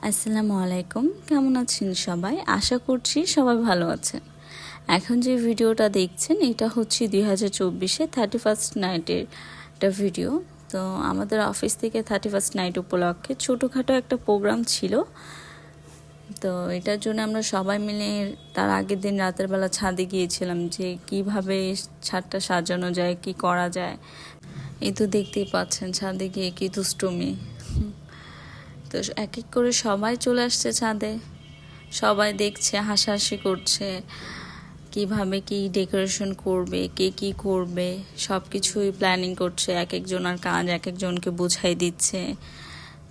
আসসালামু আলাইকুম, কেমন আছেন সবাই? আশা করছি সবাই ভালো আছেন। এখন যে ভিডিওটা দেখছেন এটা হচ্ছে 2024-এ 31st নাইটের একটা ভিডিও। তো আমাদের অফিস থেকে 31st নাইট উপলক্ষে ছোটোখাটো একটা প্রোগ্রাম ছিল। তো এটার জন্য আমরা সবাই মিলে তার আগের দিন রাতের বেলা ছাদে গিয়েছিলাম যে কিভাবে ছাদটা সাজানো যায়, কি করা যায়। এই তো দেখতেই পাচ্ছেন ছাদে গিয়ে কি দুষ্টুমি। তো এক এক করে সবাই চলে আসছে ছাদে, সবাই দেখছে, হাসাহাসি করছে কিভাবে কি ডেকোরেশন করবে, কে কি করবে, সব কিছুই প্ল্যানিং করছে। এক একজনের কাজ এক একজনকে বুঝাই দিচ্ছে।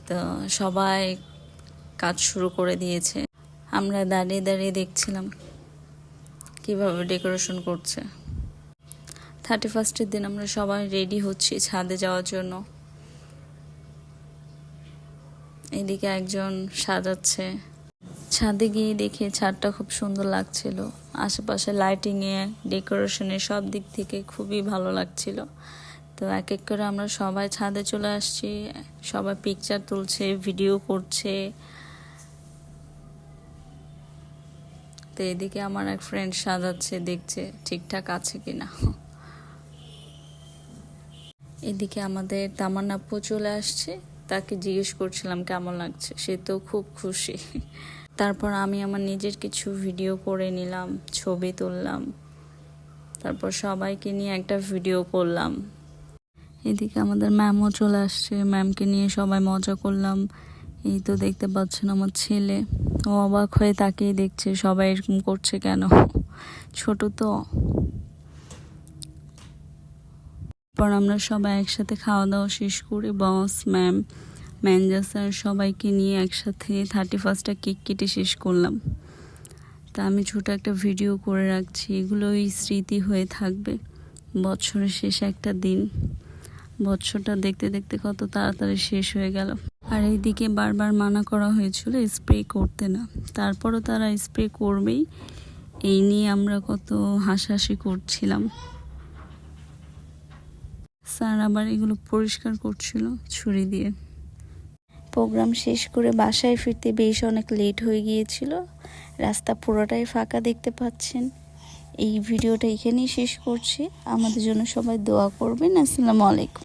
তো সবাই কাজ শুরু করে দিয়েছে। আমরা দাঁড়িয়ে দাঁড়িয়ে দেখছিলাম কিভাবে ডেকোরেশন করছে। 31st দিন আমরা সবাই রেডি হচ্ছি ছাদে যাওয়ার জন্য। এদিকে একজন সাজাচ্ছে। ছাদে গিয়ে দেখে ছাদটা খুব সুন্দর লাগছিল, আশেপাশে লাইটিংয়ে ডেকোরেশনে সব দিক থেকে খুবই ভালো লাগছিল। তো এক এক করে আমরা সবাই ছাদে চলে আসছি, সবাই পিকচার তুলছে, ভিডিও করছে। তো এদিকে আমার এক ফ্রেন্ড সাজাচ্ছে, দেখছে ঠিকঠাক আছে কিনা। এদিকে আমাদের তামান্না আপু চলে আসছে, তাকে জিজ্ঞেস করছিলাম কেমন লাগছে, সে তো খুব খুশি। তারপর আমি আমার নিজের কিছু ভিডিও করে নিলাম, ছবি তুললাম, তারপর সবাইকে নিয়ে একটা ভিডিও করলাম। এদিকে আমাদের ম্যামও চলে আসছে, ম্যামকে নিয়ে সবাই মজা করলাম। এই তো দেখতে পাচ্ছেন আমার ছেলে, ও অবাক হয়ে তাকিয়ে দেখছে সবাই এরকম করছে কেন, ছোট তো। পর আমরা সবাই একসাথে খাওয়া দাওয়া শেষ করে বস, ম্যাম, ম্যানেজার স্যার সবাইকে নিয়ে একসাথে 31st কেক কেটে শেষ করলাম। তা আমি ছোট একটা ভিডিও করে রাখছি, এগুলোই স্মৃতি হয়ে থাকবে। বছরের শেষে একটা দিন, বছরটা দেখতে দেখতে কত তাড়াতাড়ি শেষ হয়ে গেল। আর এইদিকে বারবার মানা করা হয়েছিল স্প্রে করতে না, তারপরও তারা স্প্রে করবেই, এই নিয়ে আমরা কত হাসাহাসি করছিলাম। স্যার আবার এগুলো পরিষ্কার করছিল ছুরি দিয়ে। প্রোগ্রাম শেষ করে বাসায় ফিরতে বেশ অনেক লেট হয়ে গিয়েছিল। রাস্তা পুরোটাই ফাঁকা দেখতে পাচ্ছেন। এই ভিডিওটা এখানেই শেষ করছি। আমাদের জন্য সবাই দোয়া করবেন। আসসালামু আলাইকুম।